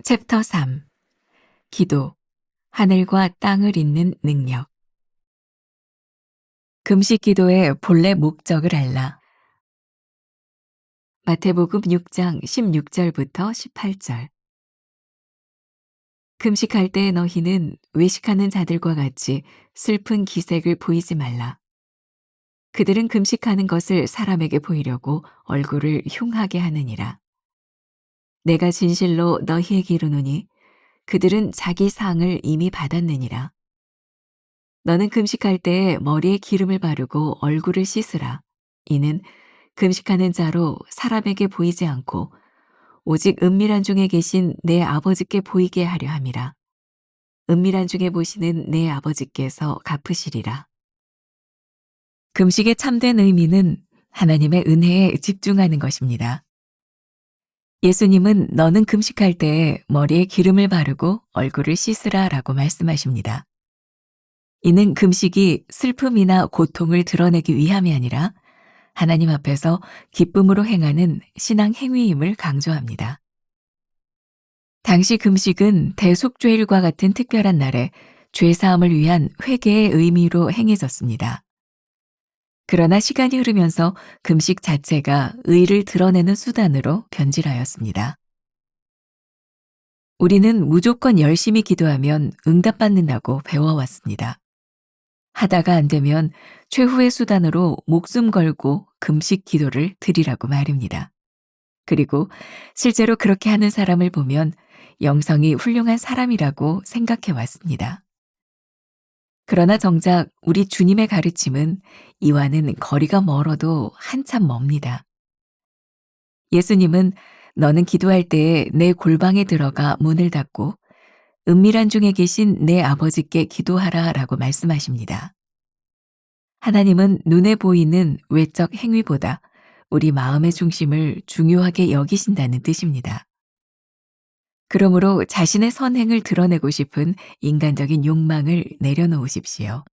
챕터 3. 기도, 하늘과 땅을 잇는 능력. 금식 기도의 본래 목적을 알라. 마태복음 6장 16절부터 18절. 금식할 때 너희는 외식하는 자들과 같이 슬픈 기색을 보이지 말라. 그들은 금식하는 것을 사람에게 보이려고 얼굴을 흉하게 하느니라. 내가 진실로 너희에게 이르노니 그들은 자기 상을 이미 받았느니라. 너는 금식할 때에 머리에 기름을 바르고 얼굴을 씻으라. 이는 금식하는 자로 사람에게 보이지 않고 오직 은밀한 중에 계신 내 아버지께 보이게 하려 함이라. 은밀한 중에 보시는 내 아버지께서 갚으시리라. 금식의 참된 의미는 하나님의 은혜에 집중하는 것입니다. 예수님은 너는 금식할 때에 머리에 기름을 바르고 얼굴을 씻으라 라고 말씀하십니다. 이는 금식이 슬픔이나 고통을 드러내기 위함이 아니라 하나님 앞에서 기쁨으로 행하는 신앙 행위임을 강조합니다. 당시 금식은 대속죄일과 같은 특별한 날에 죄사함을 위한 회개의 의미로 행해졌습니다. 그러나 시간이 흐르면서 금식 자체가 의를 드러내는 수단으로 변질하였습니다. 우리는 무조건 열심히 기도하면 응답받는다고 배워왔습니다. 하다가 안 되면 최후의 수단으로 목숨 걸고 금식 기도를 드리라고 말입니다. 그리고 실제로 그렇게 하는 사람을 보면 영성이 훌륭한 사람이라고 생각해 왔습니다. 그러나 정작 우리 주님의 가르침은 이와는 거리가 멀어도 한참 멉니다. 예수님은 너는 기도할 때에 내 골방에 들어가 문을 닫고 은밀한 중에 계신 내 아버지께 기도하라 라고 말씀하십니다. 하나님은 눈에 보이는 외적 행위보다 우리 마음의 중심을 중요하게 여기신다는 뜻입니다. 그러므로 자신의 선행을 드러내고 싶은 인간적인 욕망을 내려놓으십시오.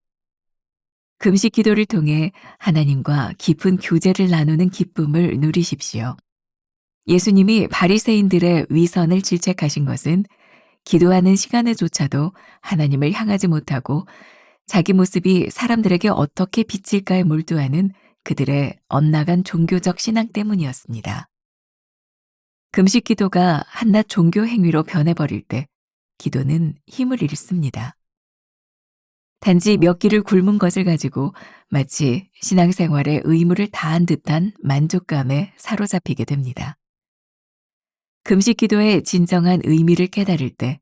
금식 기도를 통해 하나님과 깊은 교제를 나누는 기쁨을 누리십시오. 예수님이 바리새인들의 위선을 질책하신 것은 기도하는 시간에조차도 하나님을 향하지 못하고 자기 모습이 사람들에게 어떻게 비칠까에 몰두하는 그들의 엇나간 종교적 신앙 때문이었습니다. 금식 기도가 한낱 종교 행위로 변해버릴 때 기도는 힘을 잃습니다. 단지 몇 끼를 굶은 것을 가지고 마치 신앙생활의 의무를 다한 듯한 만족감에 사로잡히게 됩니다. 금식 기도의 진정한 의미를 깨달을 때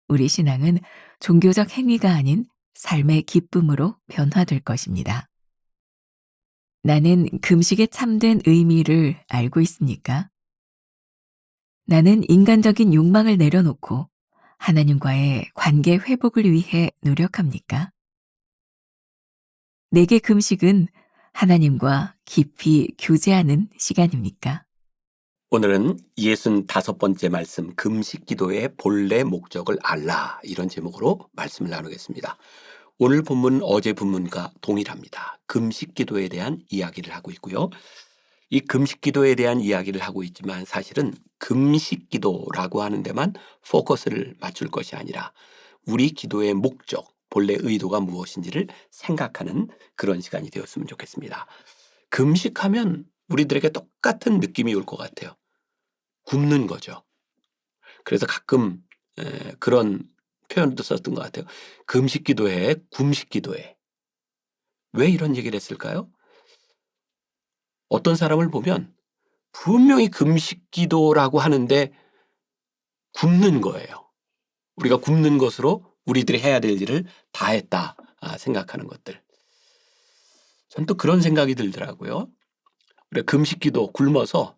우리 신앙은 종교적 행위가 아닌 삶의 기쁨으로 변화될 것입니다. 나는 금식의 참된 의미를 알고 있습니까? 나는 인간적인 욕망을 내려놓고 하나님과의 관계 회복을 위해 노력합니까? 내게 금식은 하나님과 깊이 교제하는 시간입니까? 오늘은 65번째 말씀, 금식 기도의 본래 목적을 알라, 이런 제목으로 말씀을 나누겠습니다. 오늘 본문 어제 본문과 동일합니다. 금식 기도에 대한 이야기를 하고 있고요. 이 금식 기도에 대한 이야기를 하고 있지만 사실은 금식 기도라고 하는 데만 포커스를 맞출 것이 아니라 우리 기도의 목적, 본래 의도가 무엇인지를 생각하는 그런 시간이 되었으면 좋겠습니다. 금식하면 우리들에게 똑같은 느낌이 올 것 같아요. 굶는 거죠. 그래서 가끔 그런 표현도 썼던 것 같아요. 금식 기도해, 굶식 기도해. 왜 이런 얘기를 했을까요? 어떤 사람을 보면 분명히 금식 기도라고 하는데 굶는 거예요. 우리가 굶는 것으로 우리들이 해야 될 일을 다 했다 생각하는 것들. 전 또 그런 생각이 들더라고요. 우리가 금식 기도 굶어서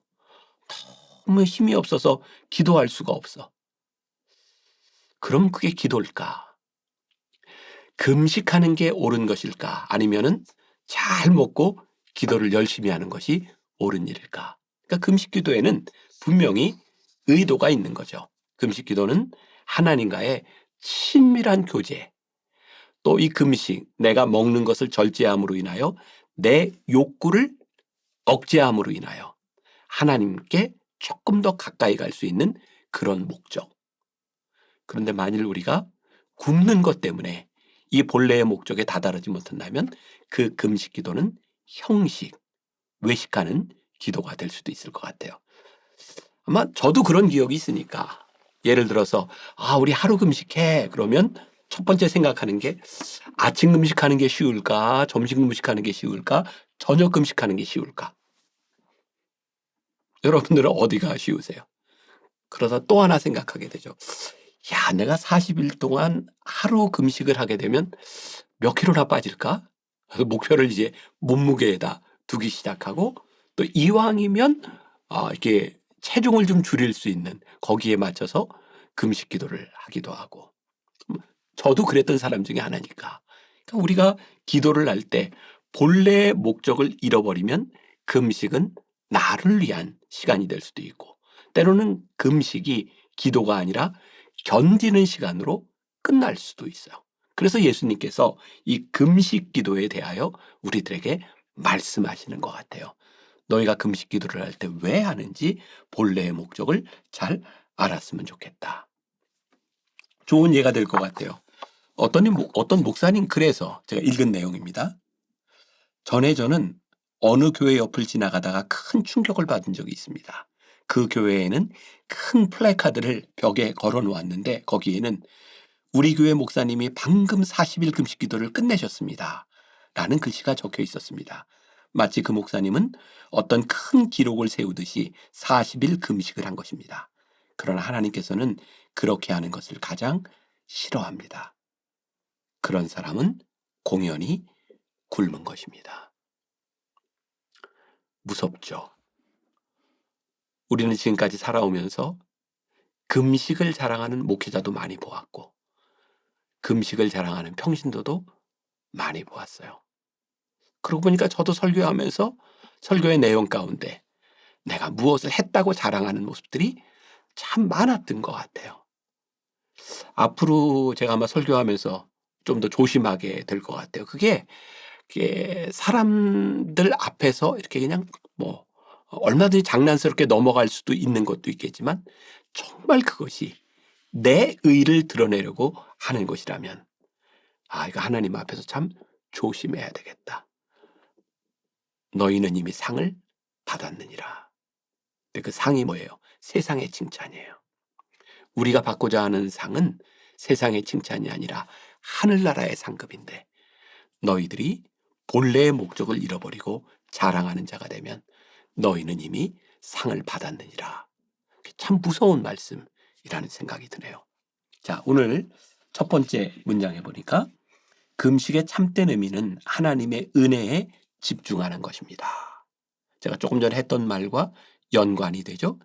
너무 힘이 없어서 기도할 수가 없어. 그럼 그게 기도일까? 금식하는 게 옳은 것일까? 아니면은 잘 먹고 기도를 열심히 하는 것이 옳은 일일까? 그러니까 금식 기도에는 분명히 의도가 있는 거죠. 금식 기도는 하나님과의 친밀한 교제, 또 이 금식, 내가 먹는 것을 절제함으로 인하여 내 욕구를 억제함으로 인하여 하나님께 조금 더 가까이 갈 수 있는 그런 목적, 그런데 만일 우리가 굶는 것 때문에 이 본래의 목적에 다다르지 못한다면 그 금식 기도는 형식, 외식하는 기도가 될 수도 있을 것 같아요. 아마 저도 그런 기억이 있으니까 예를 들어서 우리 하루 금식해 그러면 첫 번째 생각하는 게 아침 금식하는 게 쉬울까, 점심 금식하는 게 쉬울까, 저녁 금식하는 게 쉬울까? 여러분들은 어디가 쉬우세요? 그러다 또 하나 생각하게 되죠. 야, 내가 40일 동안 하루 금식을 하게 되면 몇 킬로나 빠질까? 그래서 목표를 이제 몸무게에다 두기 시작하고 또 이왕이면 이렇게 체중을 좀 줄일 수 있는 거기에 맞춰서 금식 기도를 하기도 하고. 저도 그랬던 사람 중에 하나니까. 그러니까 우리가 기도를 할 때 본래의 목적을 잃어버리면 금식은 나를 위한 시간이 될 수도 있고 때로는 금식이 기도가 아니라 견디는 시간으로 끝날 수도 있어요. 그래서 예수님께서 이 금식 기도에 대하여 우리들에게 말씀하시는 것 같아요. 너희가 금식 기도를 할 때 왜 하는지 본래의 목적을 잘 알았으면 좋겠다. 좋은 예가 될 것 같아요. 어떤 목사님 글에서 제가 읽은 내용입니다. 전에 저는 어느 교회 옆을 지나가다가 큰 충격을 받은 적이 있습니다. 그 교회에는 큰 플래카드를 벽에 걸어 놓았는데 거기에는 우리 교회 목사님이 방금 40일 금식 기도를 끝내셨습니다. 라는 글씨가 적혀 있었습니다. 마치 그 목사님은 어떤 큰 기록을 세우듯이 40일 금식을 한 것입니다. 그러나 하나님께서는 그렇게 하는 것을 가장 싫어합니다. 그런 사람은 공연히 굶은 것입니다. 무섭죠. 우리는 지금까지 살아오면서 금식을 자랑하는 목회자도 많이 보았고 금식을 자랑하는 평신도도 많이 보았어요. 그러고 보니까 저도 설교하면서 설교의 내용 가운데 내가 무엇을 했다고 자랑하는 모습들이 참 많았던 것 같아요. 앞으로 제가 아마 설교하면서 좀 더 조심하게 될 것 같아요. 그게 사람들 앞에서 이렇게 그냥 얼마든지 장난스럽게 넘어갈 수도 있는 것도 있겠지만 정말 그것이 내 의를 드러내려고 하는 것이라면 이거 하나님 앞에서 참 조심해야 되겠다. 너희는 이미 상을 받았느니라. 근데 그 상이 뭐예요? 세상의 칭찬이에요. 우리가 받고자 하는 상은 세상의 칭찬이 아니라 하늘나라의 상급인데 너희들이 본래의 목적을 잃어버리고 자랑하는 자가 되면 너희는 이미 상을 받았느니라. 참 무서운 말씀이라는 생각이 드네요. 자, 오늘 첫 번째 문장에 보니까 금식의 참된 의미는 하나님의 은혜에 집중하는 것입니다. 제가 조금 전에 했던 말과 연관이 되죠.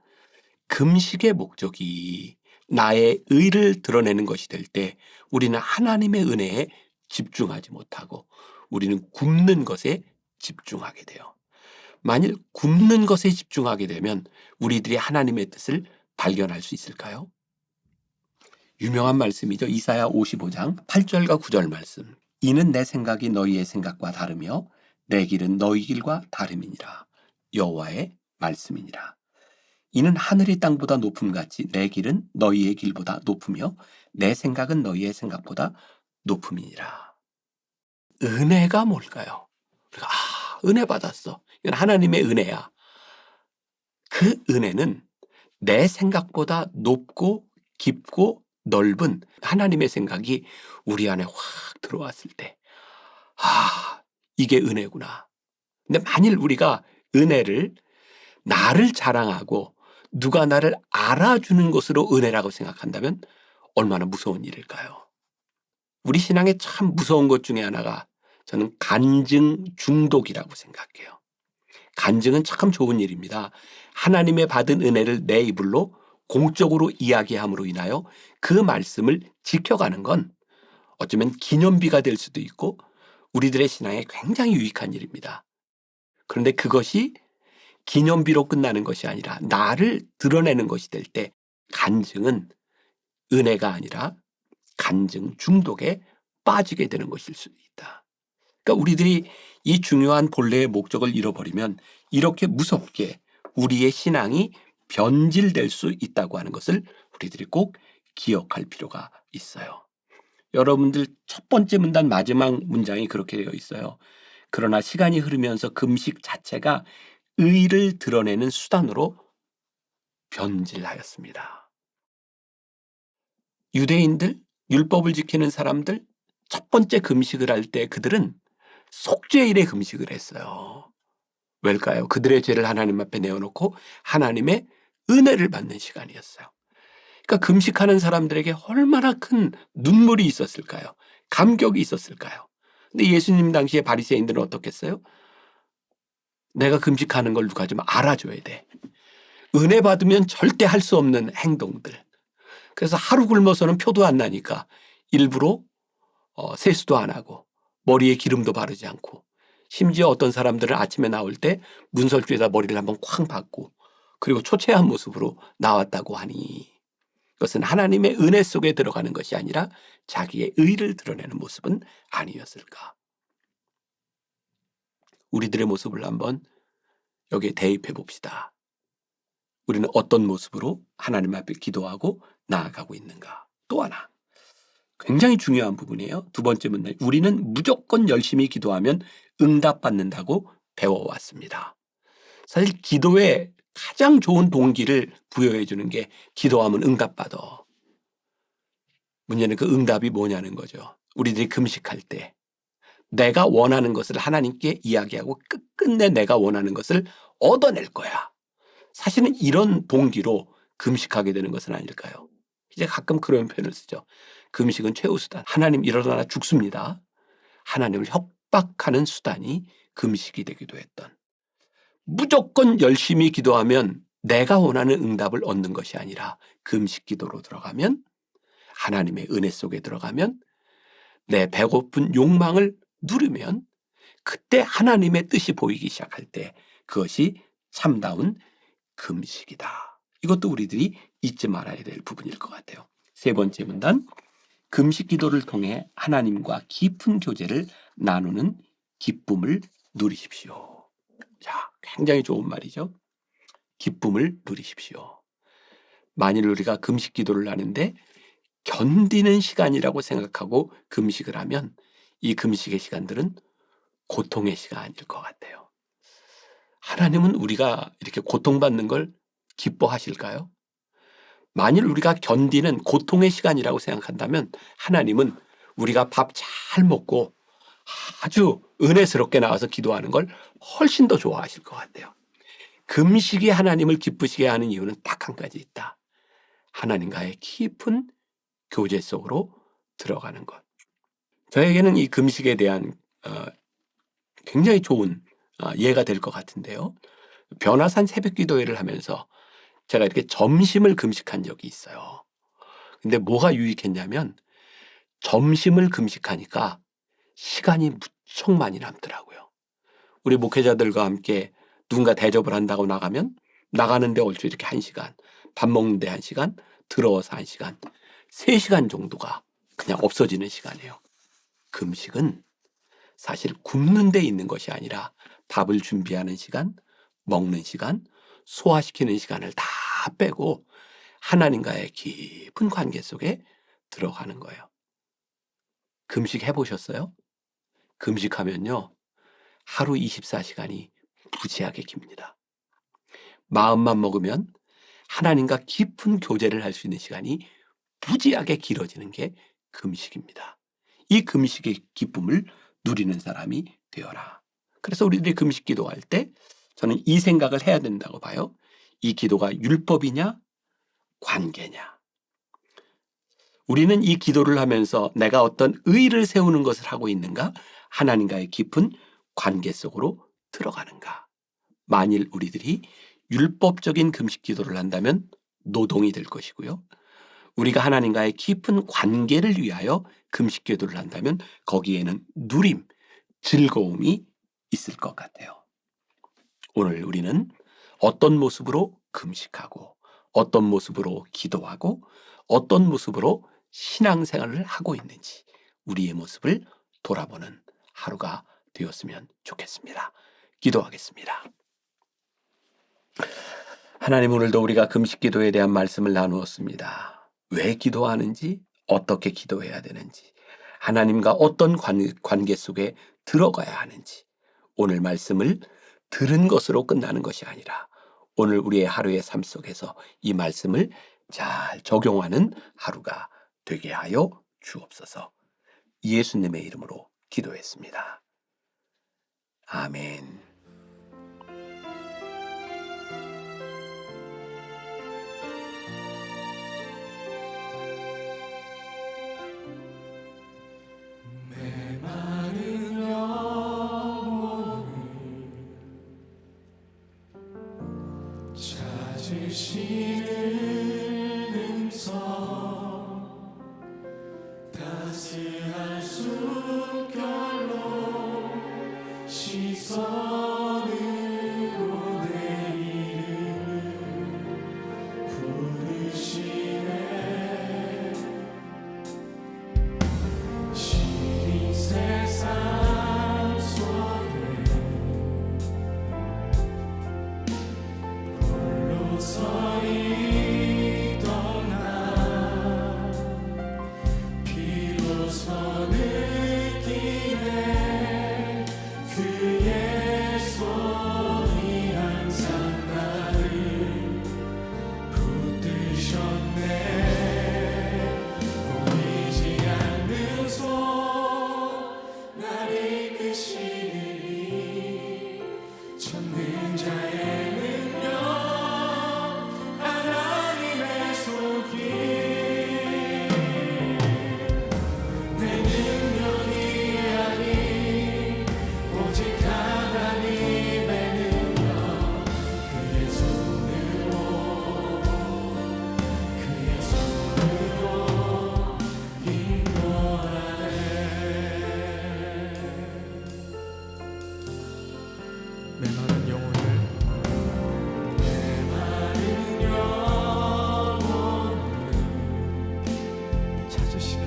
금식의 목적이 나의 의를 드러내는 것이 될 때 우리는 하나님의 은혜에 집중하지 못하고 우리는 굶는 것에 집중하게 돼요. 만일 굶는 것에 집중하게 되면 우리들이 하나님의 뜻을 발견할 수 있을까요? 유명한 말씀이죠. 이사야 55장 8절과 9절 말씀. 이는 내 생각이 너희의 생각과 다르며 내 길은 너희 길과 다름이니라. 여호와의 말씀이니라. 이는 하늘이 땅보다 높음같이 내 길은 너희의 길보다 높으며 내 생각은 너희의 생각보다 높음이니라. 은혜가 뭘까요? 우리가 은혜 받았어. 이건 하나님의 은혜야. 그 은혜는 내 생각보다 높고 깊고 넓은 하나님의 생각이 우리 안에 확 들어왔을 때 이게 은혜구나. 근데 만일 우리가 은혜를 나를 자랑하고 누가 나를 알아주는 것으로 은혜라고 생각한다면 얼마나 무서운 일일까요? 우리 신앙에 참 무서운 것 중에 하나가 저는 간증 중독이라고 생각해요. 간증은 참 좋은 일입니다. 하나님의 받은 은혜를 내 입으로 공적으로 이야기함으로 인하여 그 말씀을 지켜가는 건 어쩌면 기념비가 될 수도 있고 우리들의 신앙에 굉장히 유익한 일입니다. 그런데 그것이 기념비로 끝나는 것이 아니라 나를 드러내는 것이 될 때 간증은 은혜가 아니라 간증 중독에 빠지게 되는 것일 수 있다. 그러니까 우리들이 이 중요한 본래의 목적을 잃어버리면 이렇게 무섭게 우리의 신앙이 변질될 수 있다고 하는 것을 우리들이 꼭 기억할 필요가 있어요. 여러분들 첫 번째 문단 마지막 문장이 그렇게 되어 있어요. 그러나 시간이 흐르면서 금식 자체가 의를 드러내는 수단으로 변질하였습니다. 유대인들, 율법을 지키는 사람들, 첫 번째 금식을 할 때 그들은 속죄일에 금식을 했어요. 왜일까요? 그들의 죄를 하나님 앞에 내어놓고 하나님의 은혜를 받는 시간이었어요. 그러니까 금식하는 사람들에게 얼마나 큰 눈물이 있었을까요? 감격이 있었을까요? 근데 예수님 당시에 바리새인들은 어떻겠어요? 내가 금식하는 걸 누가 좀 알아줘야 돼. 은혜 받으면 절대 할 수 없는 행동들. 그래서 하루 굶어서는 표도 안 나니까 일부러 세수도 안 하고 머리에 기름도 바르지 않고 심지어 어떤 사람들은 아침에 나올 때 문설주에다 머리를 한번 쾅 박고 그리고 초췌한 모습으로 나왔다고 하니 그것은 하나님의 은혜 속에 들어가는 것이 아니라 자기의 의를 드러내는 모습은 아니었을까. 우리들의 모습을 한번 여기에 대입해 봅시다. 우리는 어떤 모습으로 하나님 앞에 기도하고 나아가고 있는가. 또 하나 굉장히 중요한 부분이에요. 두 번째 문제. 우리는 무조건 열심히 기도하면 응답받는다고 배워왔습니다. 사실 기도에 가장 좋은 동기를 부여해 주는 게 기도하면 응답받아. 문제는 그 응답이 뭐냐는 거죠. 우리들이 금식할 때 내가 원하는 것을 하나님께 이야기하고 끝끝내 내가 원하는 것을 얻어낼 거야. 사실은 이런 동기로 금식하게 되는 것은 아닐까요? 이제 가끔 그런 표현을 쓰죠. 금식은 최후수단. 하나님 일어나 죽습니다. 하나님을 협박하는 수단이 금식이 되기도 했던. 무조건 열심히 기도하면 내가 원하는 응답을 얻는 것이 아니라 금식 기도로 들어가면 하나님의 은혜 속에 들어가면 내 배고픈 욕망을 누르면 그때 하나님의 뜻이 보이기 시작할 때 그것이 참다운 금식이다. 이것도 우리들이 잊지 말아야 될 부분일 것 같아요. 세 번째 문단, 금식 기도를 통해 하나님과 깊은 교제를 나누는 기쁨을 누리십시오. 자, 굉장히 좋은 말이죠. 기쁨을 누리십시오. 만일 우리가 금식 기도를 하는데 견디는 시간이라고 생각하고 금식을 하면 이 금식의 시간들은 고통의 시간일 것 같아요. 하나님은 우리가 이렇게 고통받는 걸 기뻐하실까요? 만일 우리가 견디는 고통의 시간이라고 생각한다면 하나님은 우리가 밥 잘 먹고 아주 은혜스럽게 나와서 기도하는 걸 훨씬 더 좋아하실 것 같아요. 금식이 하나님을 기쁘시게 하는 이유는 딱 한 가지 있다. 하나님과의 깊은 교제 속으로 들어가는 것. 저에게는 이 금식에 대한 굉장히 좋은 예가 될 것 같은데요. 변화산 새벽기도회를 하면서 제가 이렇게 점심을 금식한 적이 있어요. 근데 뭐가 유익했냐면 점심을 금식하니까 시간이 무척 많이 남더라고요. 우리 목회자들과 함께 누군가 대접을 한다고 나가면 나가는데 얼추 이렇게 1시간, 밥 먹는데 1시간, 들어와서 1시간, 3시간 정도가 그냥 없어지는 시간이에요. 금식은 사실 굶는 데 있는 것이 아니라 밥을 준비하는 시간, 먹는 시간, 소화시키는 시간을 다 빼고 하나님과의 깊은 관계 속에 들어가는 거예요. 금식 해보셨어요? 금식하면요. 하루 24시간이 무지하게 깁니다. 마음만 먹으면 하나님과 깊은 교제를 할 수 있는 시간이 무지하게 길어지는 게 금식입니다. 이 금식의 기쁨을 누리는 사람이 되어라. 그래서 우리들이 금식 기도할 때 저는 이 생각을 해야 된다고 봐요. 이 기도가 율법이냐 관계냐. 우리는 이 기도를 하면서 내가 어떤 의의를 세우는 것을 하고 있는가 하나님과의 깊은 관계 속으로 들어가는가. 만일 우리들이 율법적인 금식 기도를 한다면 노동이 될 것이고요. 우리가 하나님과의 깊은 관계를 위하여 금식 기도를 한다면 거기에는 누림, 즐거움이 있을 것 같아요. 오늘 우리는 어떤 모습으로 금식하고 어떤 모습으로 기도하고 어떤 모습으로 신앙생활을 하고 있는지 우리의 모습을 돌아보는 하루가 되었으면 좋겠습니다. 기도하겠습니다. 하나님, 오늘도 우리가 금식 기도에 대한 말씀을 나누었습니다. 왜 기도하는지, 어떻게 기도해야 되는지, 하나님과 어떤 관계 속에 들어가야 하는지, 오늘 말씀을 들은 것으로 끝나는 것이 아니라 오늘 우리의 하루의 삶 속에서 이 말씀을 잘 적용하는 하루가 되게 하여 주옵소서. 예수님의 이름으로 기도했습니다. 아멘. 내 마른 영혼을 찾으시는 음성, 따스한 숨결로 시선으로 내 이름을 부르시네. 시린 세상 속에 홀로 서 있던 나 비로소 느끼네. 그의 손이 항상 나를 붙드셨네. 보이지 않는 손 날 이끄시니 전능자의 능력 하나님의 손길. 내 능력이 아닌 오직 하나님의 능력, 그의 손으로 인도하네. 내 마른 영혼을 찾으시는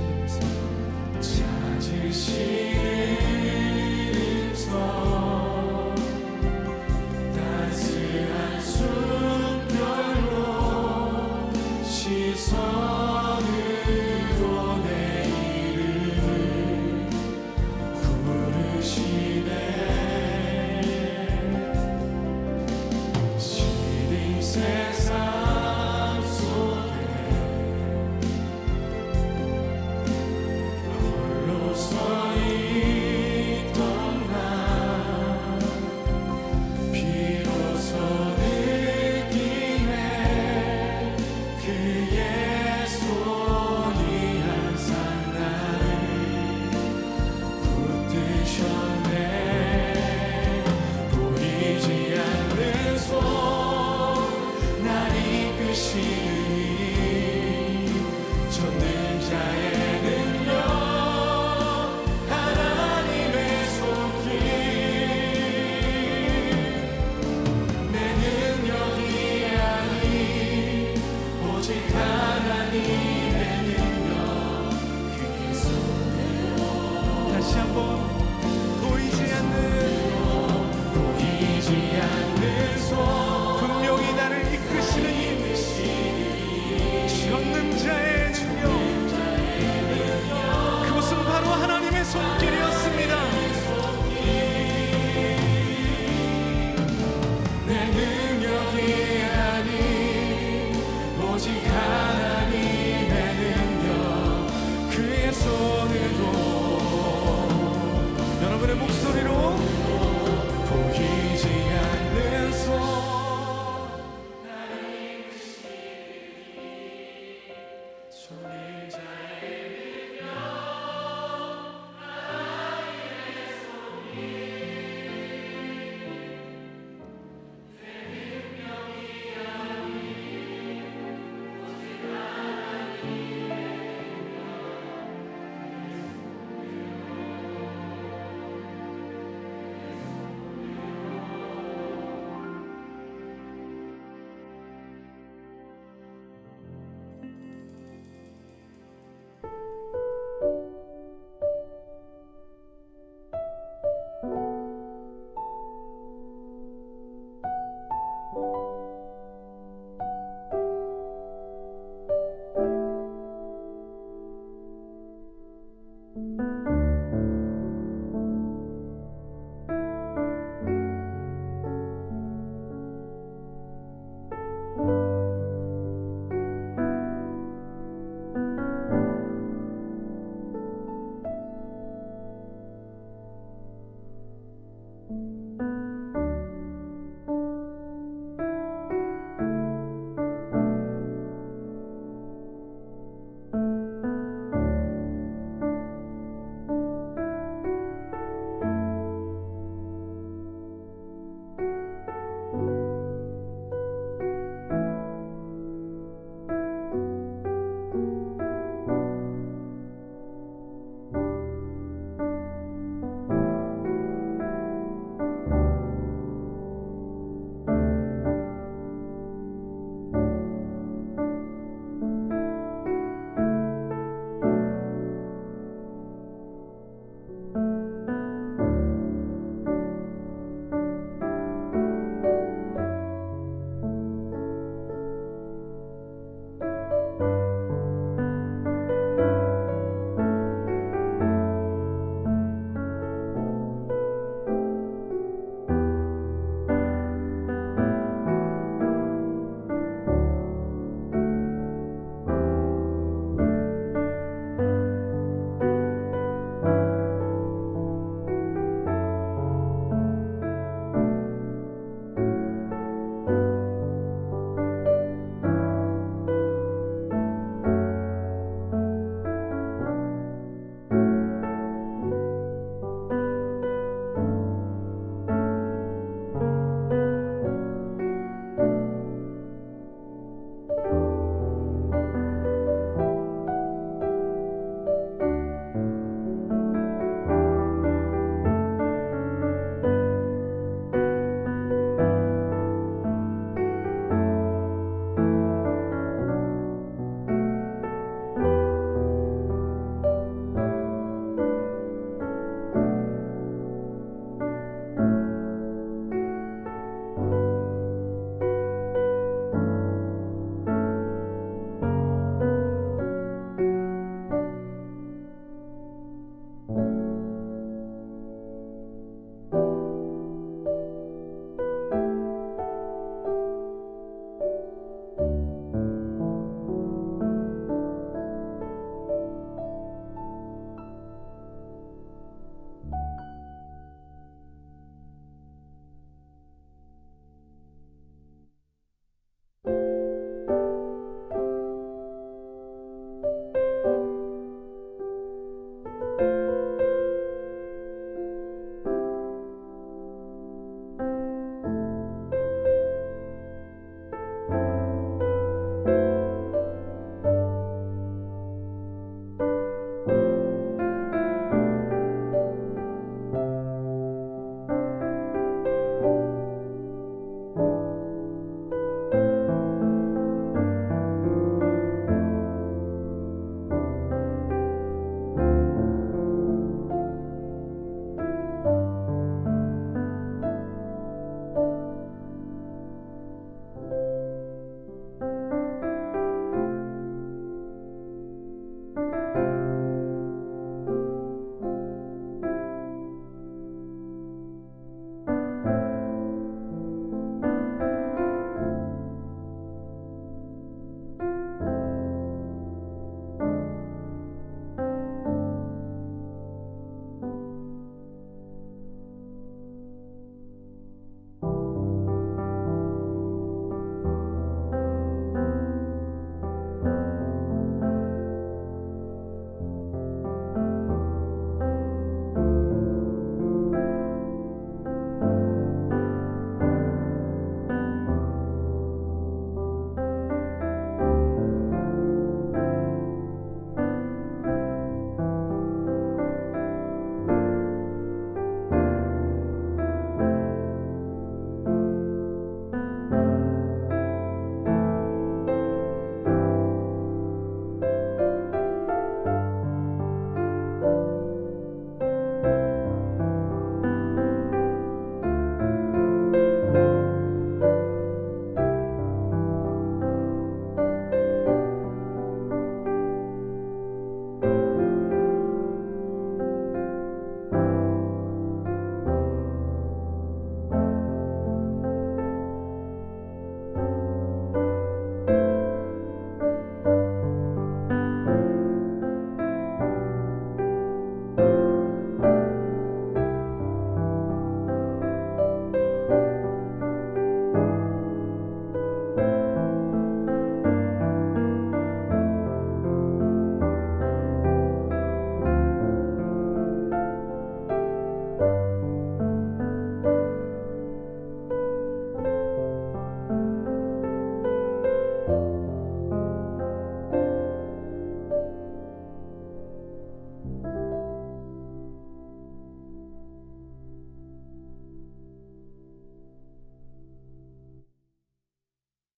음성, 따스한 숨결로 시선으로 내 이름을 부르시네. 시린 세상 속에 홀로 서 있던 나 비로소 느끼네. 그의 손이 항상 나를 붙드셨네. 보이지 않는 손 날 이끄시니 전능자의 능력 하나님의 손길. 내 능력이 아닌 오직 하나님의 능력, 그의 손으로. 다시 한번 보이지 않는 손 분명히 나를 이끄시는 전능자의 능력, 그것은 바로 하나님의 손길이었습니다. 내 능력이 아닌 오직 하나님의 능력, 그의 손으로. 여러분의 목소리로 보이지 않는 손 나를 이끄시니 전능자의